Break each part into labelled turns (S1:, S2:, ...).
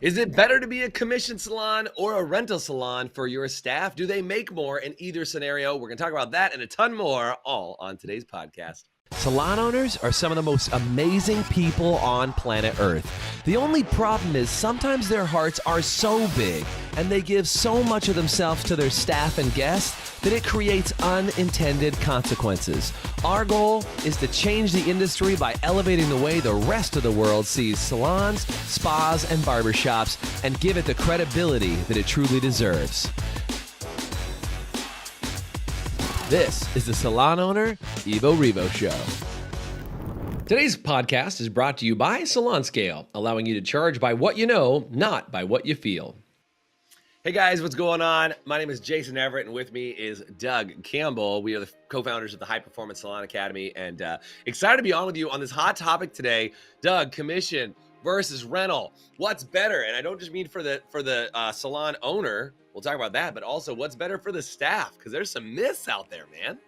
S1: Is it better to be a commission salon or a rental salon for your staff? Do they make more in either scenario? We're going to talk about that and a ton more all on today's podcast. Salon owners are some of the most amazing people on planet Earth. The only problem is sometimes their hearts are so big and they give so much of themselves to their staff and guests that it creates unintended consequences. Our goal is to change the industry by elevating the way the rest of the world sees salons, spas, and barbershops and give it the credibility that it truly deserves. This is the Salon Owner Evo Revo Show. Today's podcast is brought to you by Salon Scale, allowing you to charge by what you know, not by what you feel. Hey guys, what's going on? My name is Jason Everett, and with me is Doug Campbell. We are the co-founders of the High Performance Salon Academy, and excited to be on with you on this hot topic today. Doug, commission versus rental. What's better? And I don't just mean for the salon owner. We'll talk about that, but also what's better for the staff, because there's some myths out there, man.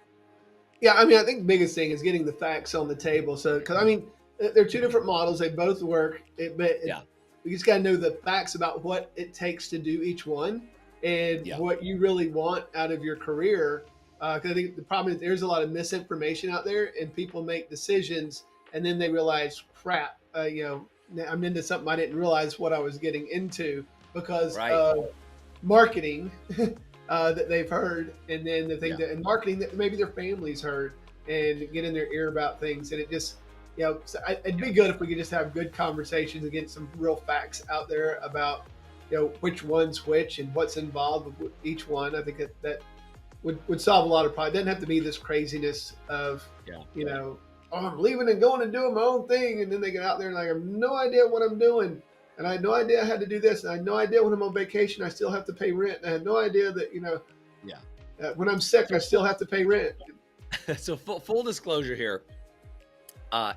S2: Yeah, I mean, I think the biggest thing is getting the facts on the table. So, because I mean, they're two different models. They both work, we just got to know the facts about what it takes to do each one and what you really want out of your career. Because I think the problem is there's a lot of misinformation out there, and people make decisions, and then they realize, crap, I'm into something I didn't realize what I was getting into because of marketing that they've heard, and then the thing and marketing that maybe their families heard and get in their ear about things, and it just so it'd be good if we could just have good conversations and get some real facts out there about which one's which and what's involved with each one. I think that would solve a lot of problems. It doesn't have to be this craziness of oh, I'm leaving and going and doing my own thing, and then they get out there and I have no idea what I'm doing. And I had no idea I had to do this. And I had no idea when I'm on vacation, I still have to pay rent. And I had no idea that, when I'm sick, I still have to pay rent.
S1: So full disclosure here.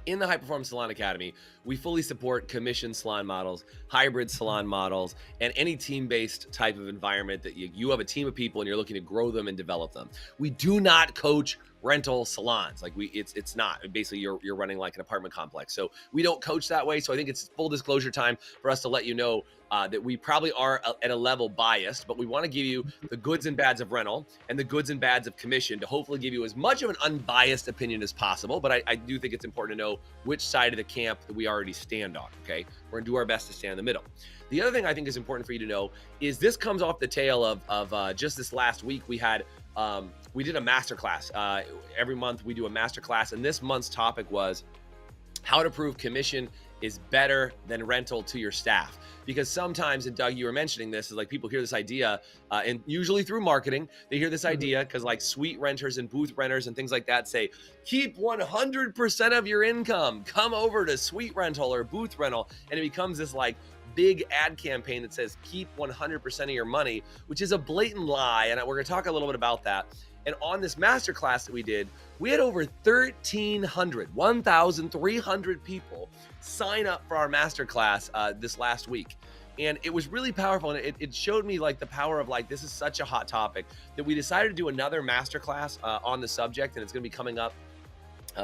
S1: In the High Performance Salon Academy, we fully support commission salon models, hybrid salon models, and any team-based type of environment that you have a team of people and you're looking to grow them and develop them. We do not coach rental salons. It's not basically you're running like an apartment complex. So we don't coach that way. So I think it's full disclosure time for us to let you know that we probably are at a level biased, but we want to give you the goods and bads of rental and the goods and bads of commission to hopefully give you as much of an unbiased opinion as possible. But I do think it's important to know which side of the camp that we already stand on. Okay, we're gonna do our best to stand in the middle. The other thing I think is important for you to know is this comes off the tail of just this last week. We did a masterclass. Every month we do a masterclass, and this month's topic was how to prove commission is better than rental to your staff. Because sometimes, and Doug, you were mentioning this, is like people hear this idea, and usually through marketing, they hear this idea because like suite renters and booth renters and things like that say, keep 100% of your income, come over to suite rental or booth rental. And it becomes this like big ad campaign that says keep 100% of your money, which is a blatant lie. And we're gonna talk a little bit about that. And on this masterclass that we did, we had over 1,300 people sign up for our masterclass this last week. And it was really powerful. And it showed me like the power of like, this is such a hot topic that we decided to do another masterclass on the subject. And it's gonna be coming up.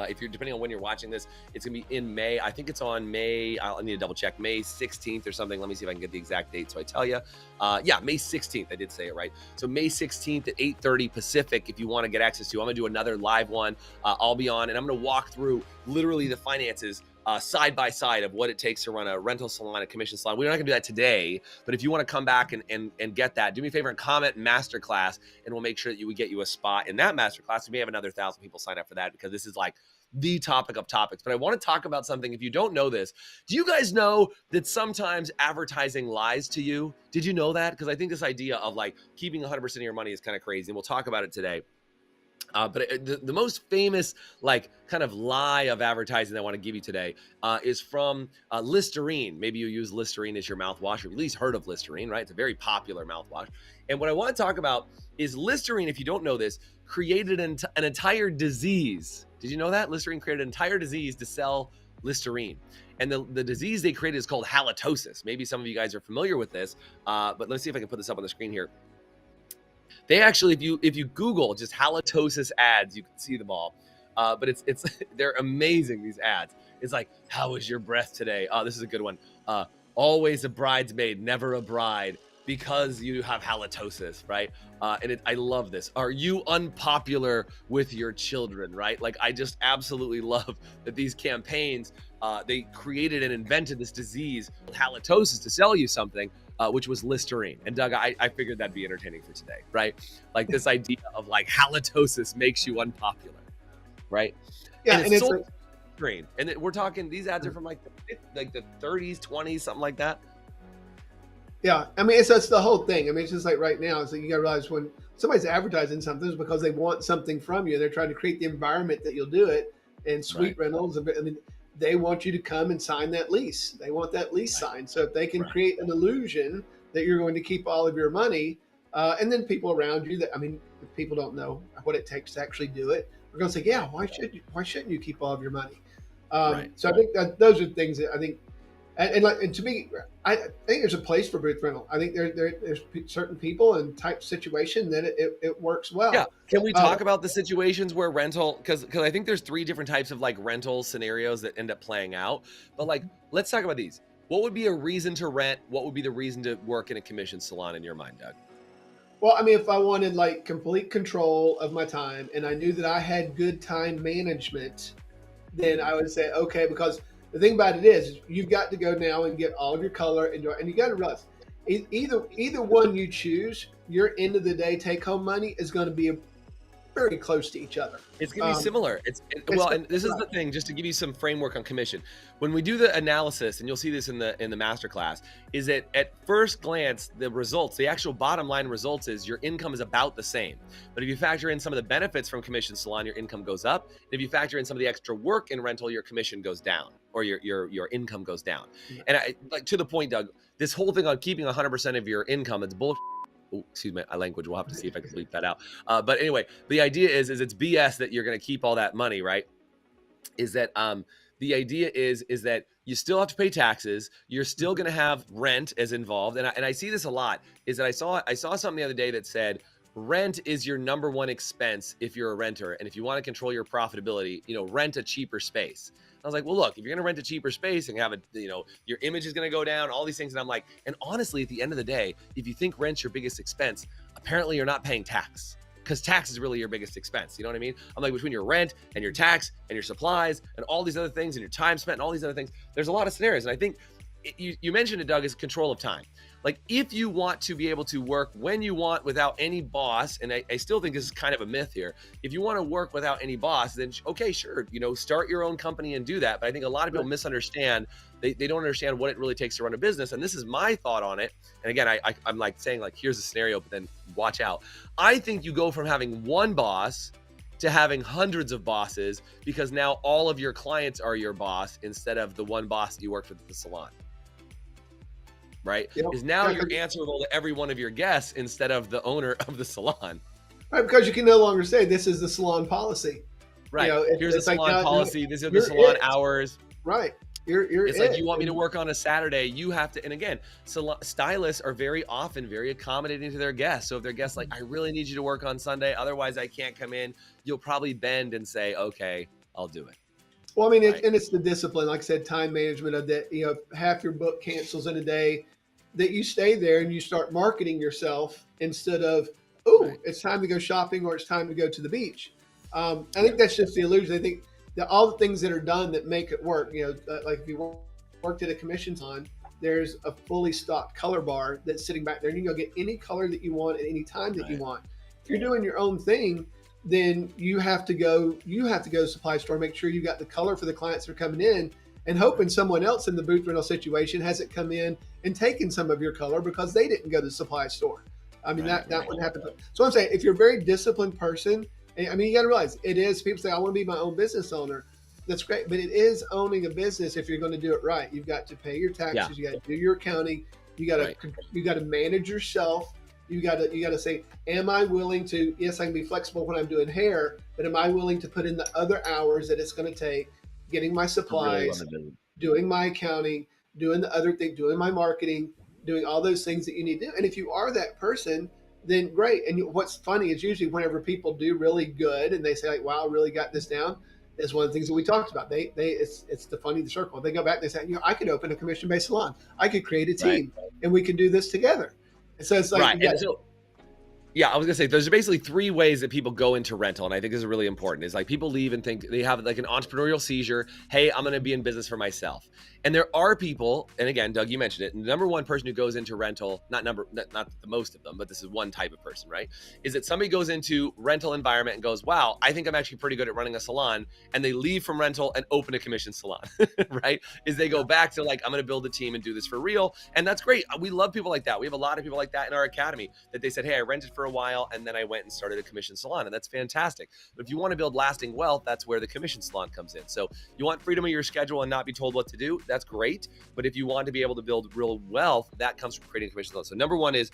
S1: If you're depending on when you're watching this, it's gonna be in May. I think it's on May. I need to double check. May 16th or something. Let me see if I can get the exact date. So I tell you, May 16th. I did say it right. So May 16th at 8:30 Pacific. If you want to get access to, I'm gonna do another live one. I'll be on, and I'm gonna walk through literally the finances side by side of what it takes to run a rental salon, a commission salon. We're not gonna do that today, but if you want to come back and get that, do me a favor and comment masterclass, and we'll make sure that we get you a spot in that masterclass. We may have another 1,000 people sign up for that because this is like the topic of topics. But I want to talk about something. If you don't know this, do you guys know that sometimes advertising lies to you? Did you know that? Because I think this idea of like keeping 100% of your money is kind of crazy, and we'll talk about it today. But the most famous like kind of lie of advertising that I want to give you today is from Listerine. Maybe you use Listerine as your mouthwash, or at least heard of Listerine, right? It's a very popular mouthwash. And what I want to talk about is Listerine, if you don't know this, created an entire disease. Did you know that? Listerine created an entire disease to sell Listerine. And the disease they created is called halitosis. Maybe some of you guys are familiar with this, but let's see if I can put this up on the screen here. They actually, if you Google just halitosis ads, you can see them all. But they're amazing, these ads. It's like, how was your breath today? Oh, this is a good one. always a bridesmaid, never a bride, because you have halitosis, right? I love this. Are you unpopular with your children, right? Like, I just absolutely love that these campaigns, they created and invented this disease, halitosis, to sell you something, which was Listerine. And Doug, I figured that'd be entertaining for today, right? Like this idea of like halitosis makes you unpopular, right?
S2: Yeah,
S1: And
S2: and
S1: it's
S2: it's
S1: sold
S2: like,
S1: green. And we're talking, these ads are from like the 30s, 20s, something like that.
S2: yeah, I mean, it's the whole thing. I mean, it's just like right now. It's like you got to realize when somebody's advertising something, it's because they want something from you. They're trying to create the environment that you'll do it. And
S1: Right.
S2: Sweet Rentals, I mean, they want you to come and sign that lease. They want that lease
S1: Right.
S2: signed. So if they can
S1: Right.
S2: create an illusion that you're going to keep all of your money, and then people around you that, I mean, if people don't know what it takes to actually do it, we're going to say, yeah, why shouldn't you keep all of your money?
S1: Right.
S2: So I think that those are things that I think, and to me, I think there's a place for booth rental. I think there's certain people and type situation that it works
S1: Yeah.
S2: well.
S1: Can we
S2: Uh,
S1: talk about the situations where rental, because I think there's three different types of like rental scenarios that end up playing out. But like, let's talk about these. What would be a reason to rent? What would be the reason to work in a commission salon in your mind, Doug?
S2: well, I mean, if I wanted like complete control of my time and I knew that I had good time management, then I would say okay. Because the thing about it is you've got to go now and get all of your color and you got to realize either one you choose, your end of the day take home money is going to be very close to each other.
S1: It's gonna be
S2: Um,
S1: similar.
S2: it's
S1: Well, and this is
S2: right.
S1: the thing, just to give you some framework on commission. When we do the analysis, and you'll see this in the master class, is that at first glance, the results, the actual bottom line results is your income is about the same. But if you factor in some of the benefits from commission salon, your income goes up. And if you factor in some of the extra work in rental, your commission goes down, or your income goes down.
S2: Yeah.
S1: And I like to the point, Doug, this whole thing on keeping 100% of your income, it's bullshit. Oh, excuse me, my language. We'll have to see if I can bleep that out. But anyway, the idea is it's BS that you're going to keep all that money, right? Is that the idea is that you still have to pay taxes. You're still going to have rent as involved, and I see this a lot. Is that I saw something the other day that said rent is your number one expense if you're a renter, and if you want to control your profitability, rent a cheaper space. I was like, well, look, if you're going to rent a cheaper space and have your image is going to go down, all these things. And I'm like, and honestly, at the end of the day, if you think rent's your biggest expense, apparently you're not paying tax, because tax is really your biggest expense. You know what I mean? I'm like, between your rent and your tax and your supplies and all these other things and your time spent and all these other things, there's a lot of scenarios. And I think you mentioned it, Doug, is control of time. Like, if you want to be able to work when you want without any boss, and I still think this is kind of a myth here. If you want to work without any boss, then okay, sure, start your own company and do that. But I think a lot of people misunderstand. They don't understand what it really takes to run a business. And this is my thought on it. And again, I'm like saying, like, here's a scenario, but then watch out. I think you go from having one boss to having hundreds of bosses, because now all of your clients are your boss instead of the one boss that you worked with at the salon. Right?
S2: You know,
S1: Is now
S2: yeah,
S1: you're answerable to every one of your guests instead of the owner of the salon.
S2: right, because you can no longer say this is the salon policy.
S1: Right. Here's the
S2: It's like
S1: salon
S2: now
S1: policy. These are the
S2: you're
S1: salon
S2: it.
S1: hours.
S2: Right. You're
S1: It's
S2: it.
S1: like, you want me to work on a Saturday, you have to. And again, stylists are very often very accommodating to their guests. So if their guests like, I really need you to work on Sunday, otherwise I can't come in, you'll probably bend and say, okay, I'll do it.
S2: Well, I mean,
S1: Right.
S2: and it's the discipline, like I said, time management of that. Half your book cancels in a day, that you stay there and you start marketing yourself instead of, oh,
S1: Right.
S2: it's time to go shopping or it's time to go to the beach. I think that's just the illusion. I think that all the things that are done that make it work, like if you worked at a commission salon, there's a fully stocked color bar that's sitting back there, and you can go get any color that you want at any time that you
S1: Right.
S2: want. If you're doing your own thing, then you have to go to the supply store, make sure you got the color for the clients that are coming in, and hoping someone else in the booth rental situation hasn't come in and taken some of your color because they didn't go to the supply store. I mean,
S1: Right,
S2: that
S1: right.
S2: would happen. So I'm saying, if you're a very disciplined person, I mean, you got to realize it is. People say, I want to be my own business owner. That's great, but it is owning a business. If you're going to do it right, you've got to pay your taxes.
S1: Yeah.
S2: You got to do your accounting. You got to
S1: Right.
S2: you got to manage yourself. You got to say, am I willing to? Yes, I can be flexible when I'm doing hair, but am I willing to put in the other hours that it's going to take, getting my
S1: To really run
S2: supplies,
S1: the business.
S2: doing my accounting, doing the other thing, doing my marketing, doing all those things that you need to do. And if you are that person, then great. And what's funny is usually whenever people do really good and they say like, wow, I really got this down, is one of the things that we talked about. It's defining the circle. They go back and they say, I could open a commission-based salon. I could create a
S1: Right.
S2: team and we could do this together. And so it's like,
S1: Right. And so, yeah, I was gonna say there's basically 3 ways that people go into rental, and I think this is really important. Is like people leave and think they have like an entrepreneurial seizure. Hey, I'm gonna be in business for myself. And there are people, and again, Doug, you mentioned it. The number one person who goes into rental, not the most of them, but this is one type of person, right? Is that somebody goes into rental environment and goes, wow, I think I'm actually pretty good at running a salon, and they leave from rental and open a commission salon, right? Is they go back to like, I'm gonna build a team and do this for real, and that's great. We love people like that. We have a lot of people like that in our academy that they said, hey, I rented for a while and then I went and started a commission salon, and that's fantastic. But if you want to build lasting wealth, that's where the commission salon comes in. So you want freedom of your schedule and not be told what to do, that's great. But if you want to be able to build real wealth, that comes from creating a commission salon. So number one is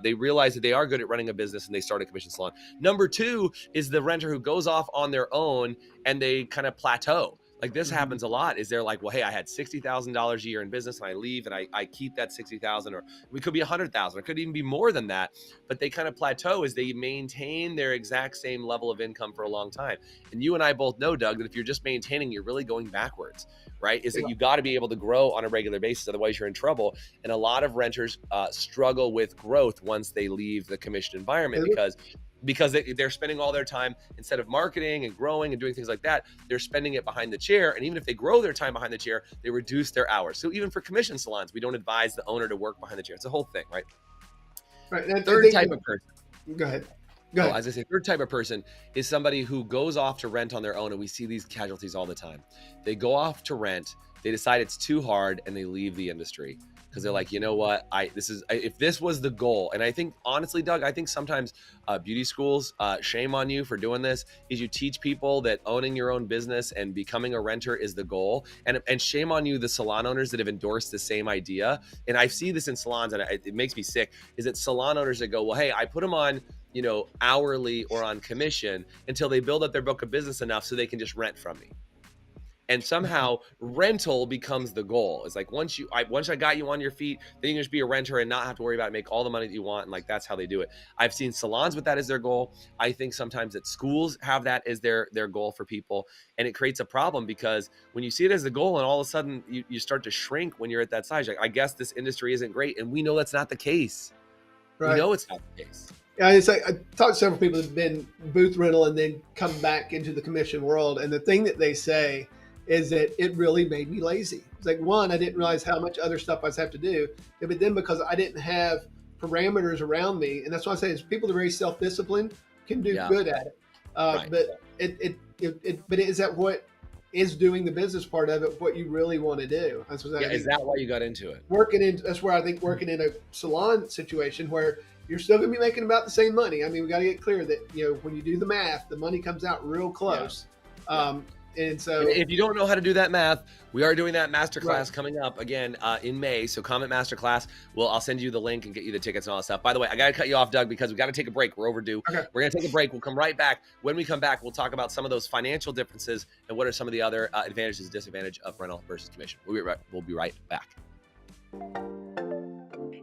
S1: they realize that they are good at running a business and they start a commission salon. Number two is the renter who goes off on their own and they kind of plateau. Like this happens a lot. Is they're like, well, hey, I had $60,000 a year in business and I leave and I keep that 60,000, or we could be 100,000, or it could even be more than that. But they kind of plateau as they maintain their exact same level of income for a long time. And you and I both know, Doug, that if you're just maintaining, you're really going backwards, right? Is that you got to be able to grow on a regular basis. Otherwise you're in trouble. And a lot of renters struggle with growth once they leave the commission environment because they're spending all their time, instead of marketing and growing and doing things like that, they're spending it behind the chair. And even if they grow their time behind the chair, they reduce their hours. So even for commission salons, we don't advise the owner to work behind the chair. It's a whole thing, right?
S2: Right. And
S1: third type of person.
S2: Go ahead.
S1: As I say, third type of person is somebody who goes off to rent on their own. And we see these casualties all the time. They go off to rent, they decide it's too hard, and they leave the industry. Because they're like, you know what, if this was the goal. And I think, honestly, Doug, I think sometimes beauty schools, shame on you for doing this, is you teach people that owning your own business and becoming a renter is the goal. And shame on you, the salon owners that have endorsed the same idea. And I see this in salons, and it makes me sick, is that salon owners that go, well, hey, I put them on, hourly or on commission until they build up their book of business enough so they can just rent from me. And somehow rental becomes the goal. It's like once I got you on your feet, then you can just be a renter and not have to worry about make all the money that you want. And like that's how they do it. I've seen salons with that as their goal. I think sometimes that schools have that as their goal for people, and it creates a problem because when you see it as the goal, and all of a sudden you start to shrink when you're at that size. Like, I guess this industry isn't great, and we know that's not the case. Right. We know it's not the case.
S2: Yeah, it's like I talked to several people that've been booth rental and then come back into the commission world, and the thing that they say is that it really made me lazy. It's like, one, I didn't realize how much other stuff I have to do, but then because I didn't have parameters around me, and that's why I say is people that are very self-disciplined can do good at it. Right. But is that what is doing the business part of it what you really want to do?
S1: Is that why you got into it?
S2: That's where I think working in a salon situation where you're still going to be making about the same money. I mean, we got to get clear that when you do the math, the money comes out real close. And so
S1: if you don't know how to do that math, we are doing that masterclass coming up again in May. So comment masterclass. I'll send you the link and get you the tickets and all that stuff. By the way, I got to cut you off, Doug, because we got to take a break. We're overdue. Okay. We're going to take a break. We'll come right back. When we come back, we'll talk about some of those financial differences and what are some of the other advantages and disadvantages of rental versus commission. We'll be right back.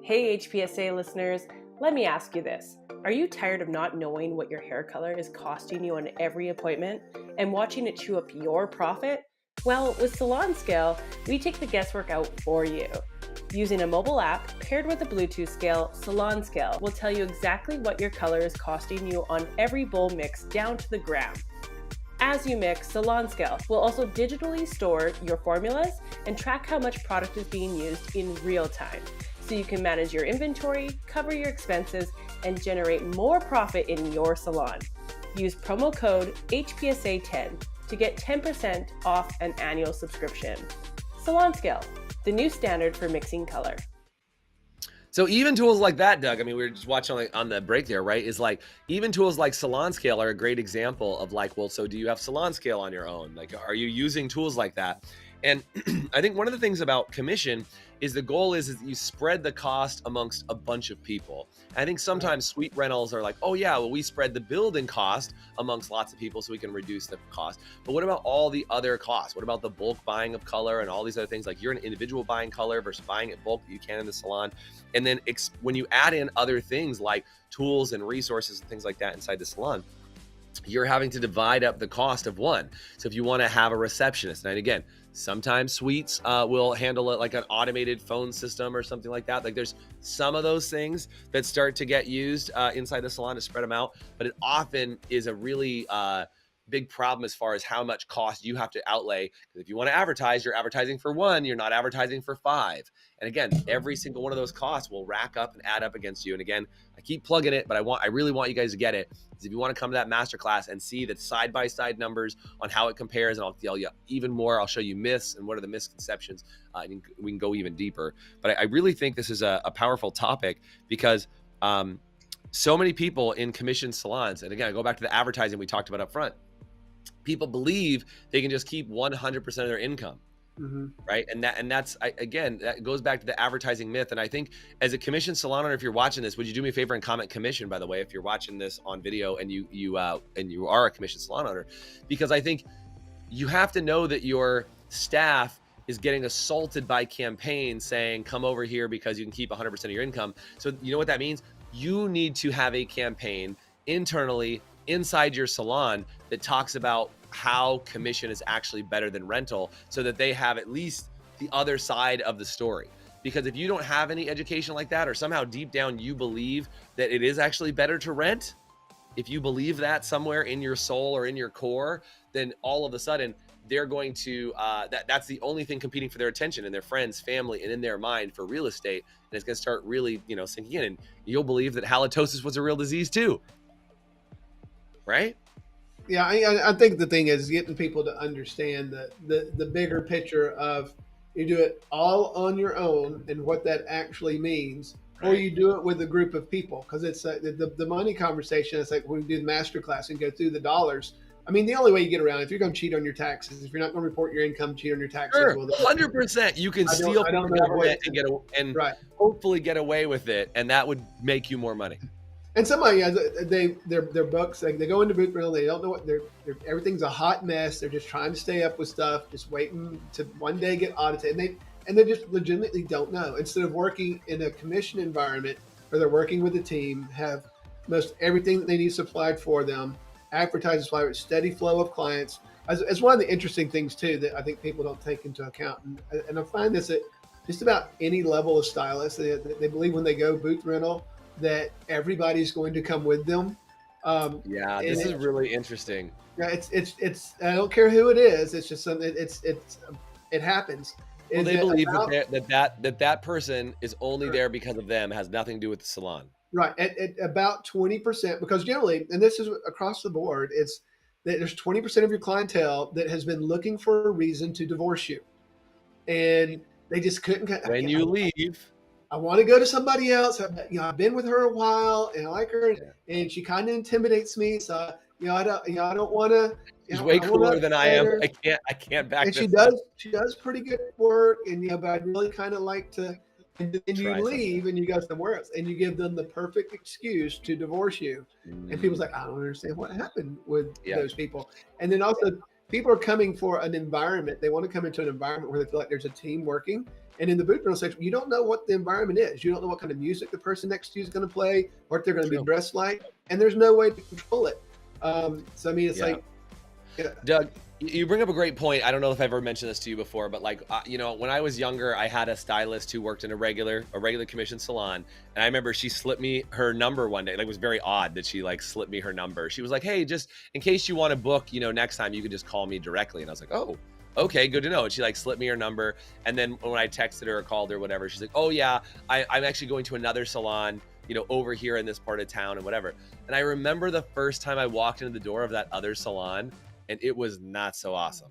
S3: Hey, HPSA listeners, let me ask you this. Are you tired of not knowing what your hair color is costing you on every appointment and watching it chew up your profit? Well, with Salon Scale, we take the guesswork out for you. Using a mobile app paired with a Bluetooth scale, Salon Scale will tell you exactly what your color is costing you on every bowl mix down to the gram. As you mix, Salon Scale will also digitally store your formulas and track how much product is being used in real time, so you can manage your inventory, cover your expenses, and generate more profit in your salon. Use promo code HPSA10 to get 10% off an annual subscription. Salon Scale, the new standard for mixing color.
S1: So even tools like that, Doug, I mean, we were just watching on the break there, right? Is like even tools like Salon Scale are a great example of like, well, so do you have Salon Scale on your own? Like, are you using tools like that? And I think one of the things about commission is the goal is that you spread the cost amongst a bunch of people. And I think sometimes suite rentals are like, oh yeah, well, we spread the building cost amongst lots of people so we can reduce the cost. But what about all the other costs? What about the bulk buying of color and all these other things? Like you're an individual buying color versus buying it bulk that you can in the salon. And then when you add in other things like tools and resources and things like that inside the salon, you're having to divide up the cost of one. So if you want to have a receptionist, and again, sometimes suites will handle it like an automated phone system or something like that. Like there's some of those things that start to get used inside the salon to spread them out, but it often is a really big problem as far as how much cost you have to outlay. Because if you want to advertise, you're advertising for one, you're not advertising for five. And again, every single one of those costs will rack up and add up against you. And again, I keep plugging it, but I really want you guys to get it. Is if you want to come to that masterclass and see the side-by-side numbers on how it compares, and I'll tell you even more. I'll show you myths and what are the misconceptions. And we can go even deeper. But I really think this is a powerful topic because so many people in commissioned salons, and again, I go back to the advertising we talked about up front. People believe they can just keep 100% of their income. Right. And that's again, that goes back to the advertising myth. And I think as a commissioned salon owner, if you're watching this, would you do me a favor and comment commission, by the way, if you're watching this on video and you are a commissioned salon owner, because I think you have to know that your staff is getting assaulted by campaigns saying, come over here because you can keep 100% of your income. So you know what that means? You need to have a campaign internally inside your salon that talks about how commission is actually better than rental, so that they have at least the other side of the story. Because if you don't have any education like that, or somehow deep down you believe that it is actually better to rent, if you believe that somewhere in your soul or in your core, then all of a sudden they're going to that's the only thing competing for their attention and their friends, family, and in their mind for real estate. And it's going to start really sinking in, and you'll believe that halitosis was a real disease too, right?
S2: Yeah, I think the thing is getting people to understand the bigger picture of you do it all on your own and what that actually means, right, or you do it with a group of people. Because it's the money conversation. It's like when we do the master class and go through the dollars. I mean, the only way you get around, if you're going to cheat on your taxes, if you're not going to report your income, cheat on your taxes.
S1: Sure, 100%. You can steal from the government and
S2: right,
S1: hopefully get away with it, and that would make you more money.
S2: And somebody, their books, like they go into booth rental, they don't know what everything's a hot mess. They're just trying to stay up with stuff, just waiting to one day get audited, and they just legitimately don't know. Instead of working in a commission environment where they're working with a team, have most everything that they need supplied for them, advertise supply with steady flow of clients. As one of the interesting things too that I think people don't take into account, and I find this at just about any level of stylist, they believe when they go booth rental that everybody's going to come with them.
S1: Yeah, this is really interesting.
S2: Yeah, it's I don't care who it is. It's just something. It happens.
S1: Well, they believe that person is only there because of them. Has nothing to do with the salon.
S2: Right. At about 20%, because generally, and this is across the board, it's that there's 20% of your clientele that has been looking for a reason to divorce you, and they just couldn't.
S1: When you leave,
S2: I want to go to somebody else. I've been with her a while, and I like her, and she kind of intimidates me. So, I don't want to.
S1: She's way cooler than I am. I can't back.
S2: And she does pretty good work, and but I'd really kind of like to. And then you leave, and you go somewhere else, and you give them the perfect excuse to divorce you. And people's like, I don't understand what happened with those people. And then also, people are coming for an environment. They want to come into an environment where they feel like there's a team working. And in the booth rental section, you don't know what the environment is. You don't know what kind of music the person next to you is going to play, or what they're going to be dressed like, and there's no way to control it. So I mean, it's like,
S1: Doug, you bring up a great point. I don't know if I've ever mentioned this to you before, but like, when I was younger, I had a stylist who worked in a regular commission salon, and I remember she slipped me her number one day. Like, it was very odd that she slipped me her number. She was like, "Hey, just in case you want to book, next time you can just call me directly." And I was like, "Oh, okay, good to know." And she slipped me her number. And then when I texted her or called her, whatever, she's like, "Oh yeah, I'm actually going to another salon, over here in this part of town and whatever." And I remember the first time I walked into the door of that other salon, and it was not so awesome.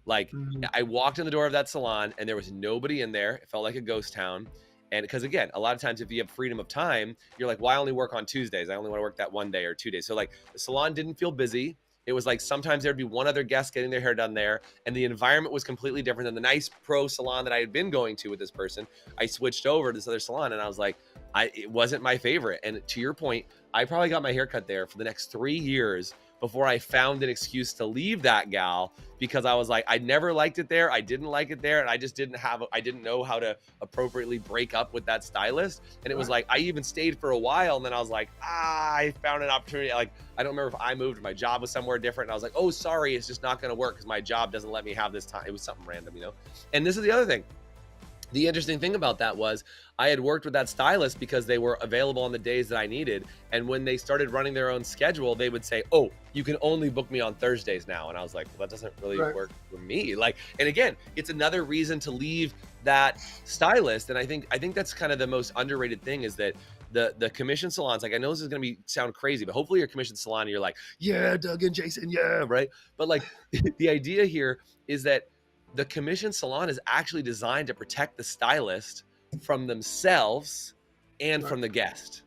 S1: I walked in the door of that salon and there was nobody in there. It felt like a ghost town. And because again, a lot of times if you have freedom of time, you're like, well, I only work on Tuesdays. I only want to work that one day or 2 days. So the salon didn't feel busy. It was sometimes there'd be one other guest getting their hair done there, and the environment was completely different than the nice pro salon that I had been going to with this person. I switched over to this other salon, and I was like, it wasn't my favorite. And to your point, I probably got my hair cut there for the next 3 years before I found an excuse to leave that gal, because I was like, I never liked it there. I didn't like it there. And I just didn't know how to appropriately break up with that stylist. And it was like, I even stayed for a while. And then I was like, I found an opportunity. Like, I don't remember if I moved, my job was somewhere different. And I was like, oh, sorry, it's just not going to work because my job doesn't let me have this time. It was something random, you know? And this is the other thing. The interesting thing about that was I had worked with that stylist because they were available on the days that I needed. And when they started running their own schedule, they would say, oh, you can only book me on Thursdays now. And I was like, well, that doesn't really work for me. Like, and again, it's another reason to leave that stylist. And I think that's kind of the most underrated thing is that the commission salons, like, I know this is going to sound crazy, but hopefully your commission salon and you're like, yeah, Doug and Jason, yeah, right. But like the idea here is that the commission salon is actually designed to protect the stylist from themselves and from the guest.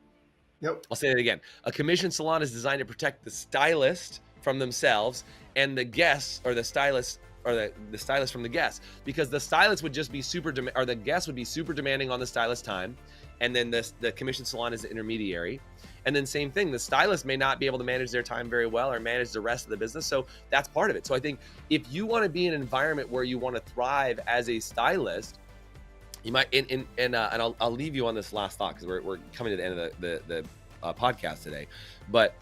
S2: Yep.
S1: I'll say that again. A commission salon is designed to protect the stylist from themselves and the guests, or the stylist, or the stylist from the guests, because the stylist would just be the guest would be super demanding on the stylist time. And then the commission salon is the intermediary. And then same thing, the stylist may not be able to manage their time very well or manage the rest of the business. So that's part of it. So I think if you want to be in an environment where you want to thrive as a stylist, you might, and I'll leave you on this last thought because we're coming to the end of the podcast today. But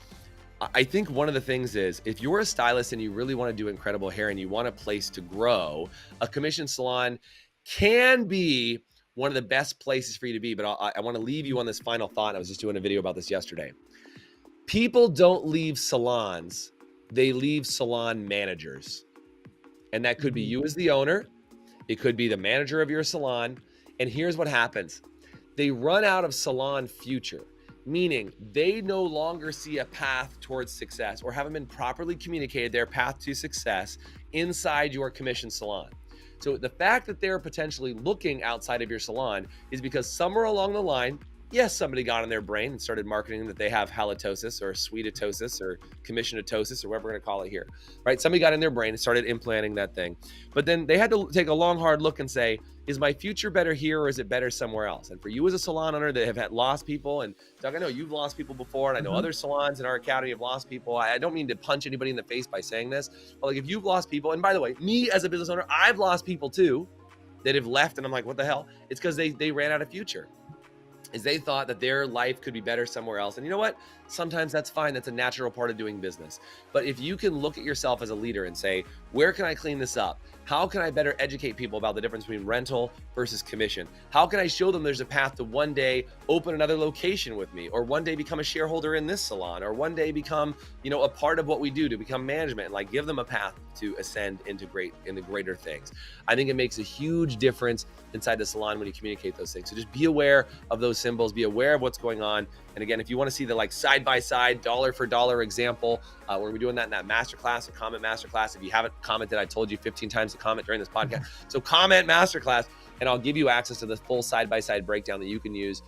S1: I think one of the things is, if you're a stylist and you really want to do incredible hair and you want a place to grow, a commission salon can be one of the best places for you to be. But I want to leave you on this final thought. I was just doing a video about this yesterday. People don't leave salons. They leave salon managers. And that could be you as the owner. It could be the manager of your salon. And here's what happens. They run out of salon future, meaning they no longer see a path towards success or haven't been properly communicated their path to success inside your commission salon. So the fact that they're potentially looking outside of your salon is because somewhere along the line, yes, somebody got in their brain and started marketing that they have halitosis or sweetitosis or commissionatosis or whatever we're going to call it here, right? Somebody got in their brain and started implanting that thing. But then they had to take a long, hard look and say, is my future better here or is it better somewhere else? And for you as a salon owner that have had lost people, and Doug, I know you've lost people before, and I know other salons in our academy have lost people. I don't mean to punch anybody in the face by saying this, but like, if you've lost people, and by the way, me as a business owner, I've lost people too that have left, and I'm like, what the hell? It's because they ran out of future. Is they thought that their life could be better somewhere else. And you know what? Sometimes that's fine. That's a natural part of doing business. But if you can look at yourself as a leader and say, where can I clean this up? How can I better educate people about the difference between rental versus commission? How can I show them there's a path to one day open another location with me, or one day become a shareholder in this salon, or one day become, a part of what we do to become management, and like give them a path to ascend into greater things. I think it makes a huge difference inside the salon when you communicate those things. So just be aware of those symbols, be aware of what's going on. And again, if you want to see the like side-by-side, dollar for dollar example, we're doing that in that masterclass, a comment masterclass. If you haven't commented, I told you 15 times to comment during this podcast. So comment masterclass, and I'll give you access to the full side-by-side breakdown that you can use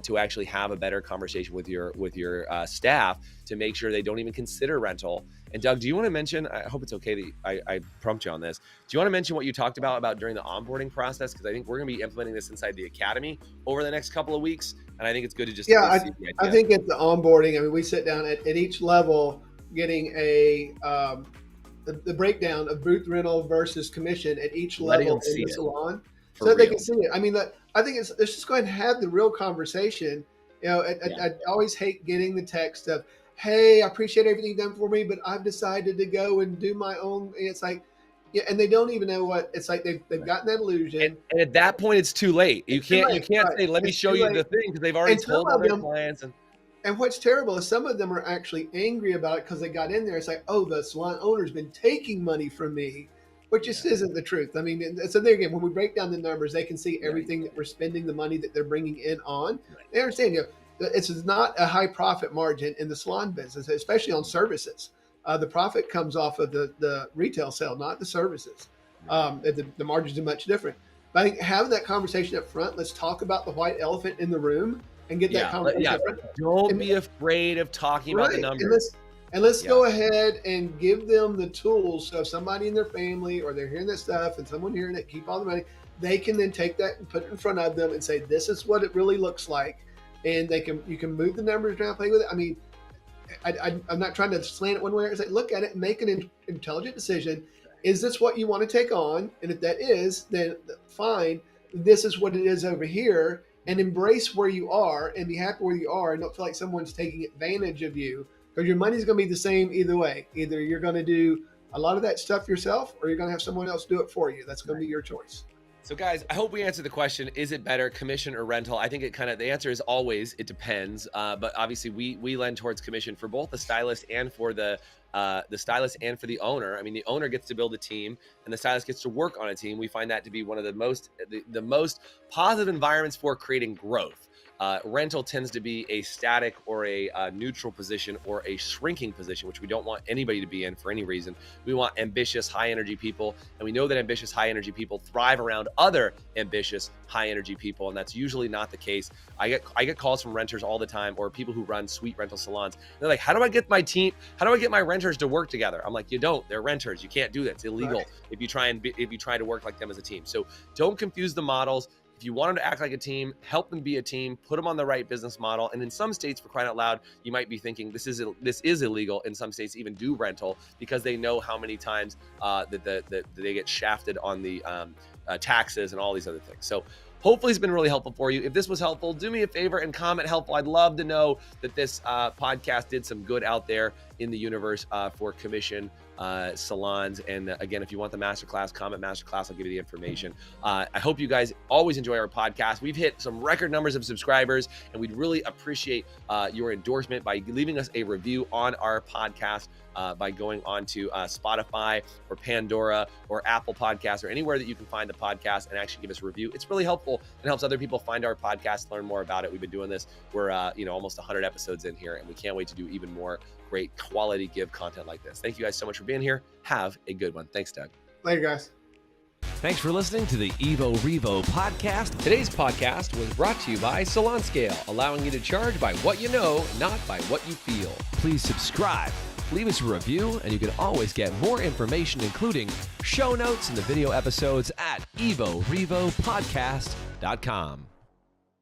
S1: to actually have a better conversation with your staff to make sure they don't even consider rental. And Doug, do you want to mention, I hope it's okay that I prompt you on this. Do you want to mention what you talked about during the onboarding process? Because I think we're going to be implementing this inside the academy over the next couple of weeks. And I think it's good to just see the idea.
S2: I think at the onboarding, I mean, we sit down at each level getting the breakdown of booth rental versus commission at each level in the salon, so that they can see it. I mean, I think let's just go ahead and have the real conversation. I always hate getting the text of, hey, I appreciate everything you've done for me, but I've decided to go and do my own. And it's like, yeah, and they don't even know what it's like. They've gotten that illusion, and at that point, it's too late. You can't say, "Let me show you the thing," because they've already told all their clients. And what's terrible is some of them are actually angry about it because they got in there. It's like, oh, the salon owner's been taking money from me, which just isn't the truth. I mean, so there again, when we break down the numbers, they can see everything that we're spending the money that they're bringing in on. They understand, it's not a high profit margin in the salon business, especially on services. The profit comes off of the retail sale, not the services. The margins are much different. But I think having that conversation up front, let's talk about the white elephant in the room and get that conversation.
S1: Don't be afraid of talking about the numbers.
S2: Let's go ahead and give them the tools. So if somebody in their family or they're hearing that stuff and someone hearing it, keep all the money, they can then take that and put it in front of them and say, this is what it really looks like. And you can move the numbers around, play with it. I mean, I'm not trying to slant it one way. It's like, look at it and make an intelligent decision. Is this what you want to take on? And if that is, then fine. This is what it is over here, and embrace where you are and be happy where you are, and don't feel like someone's taking advantage of you, because your money's going to be the same either way. Either you're going to do a lot of that stuff yourself, or you're going to have someone else do it for you. That's going to be your choice.
S1: So guys, I hope we answered the question, is it better commission or rental? I think the answer is always, it depends. But obviously we lend towards commission for both the stylist and for the stylist and for the owner. I mean, the owner gets to build a team and the stylist gets to work on a team. We find that to be one of the most positive environments for creating growth. Rental tends to be a static or a neutral position or a shrinking position, which we don't want anybody to be in for any reason. We want ambitious, high energy people. And we know that ambitious, high energy people thrive around other ambitious, high energy people. And that's usually not the case. I get calls from renters all the time, or people who run sweet rental salons. They're like, how do I get my team? How do I get my renters to work together? I'm like, you don't, they're renters. You can't do that. It's illegal. Right. If you try to work like them as a team. So don't confuse the models. If you want them to act like a team, help them be a team, put them on the right business model. And in some states, for crying out loud, you might be thinking this is illegal. In some states, even do rental, because they know how many times that they get shafted on the taxes and all these other things. So hopefully it's been really helpful for you. If this was helpful, do me a favor and comment helpful. I'd love to know that this podcast did some good out there in the universe for commission salons. And again, if you want the masterclass, comment masterclass, I'll give you the information. I hope you guys always enjoy our podcast. We've hit some record numbers of subscribers, and we'd really appreciate your endorsement by leaving us a review on our podcast by going on to Spotify or Pandora or Apple Podcasts or anywhere that you can find the podcast and actually give us a review. It's really helpful and helps other people find our podcast, learn more about it. We've been doing this. We're almost 100 episodes in here, and we can't wait to do even more great quality give content like this. Thank you guys so much for being here. Have a good one. Thanks, Doug.
S2: Later, guys.
S1: Thanks for listening to the Evo Revo podcast. Today's podcast was brought to you by Salon Scale, allowing you to charge by what you know, not by what you feel. Please subscribe, leave us a review, and you can always get more information, including show notes and the video episodes at evorevopodcast.com.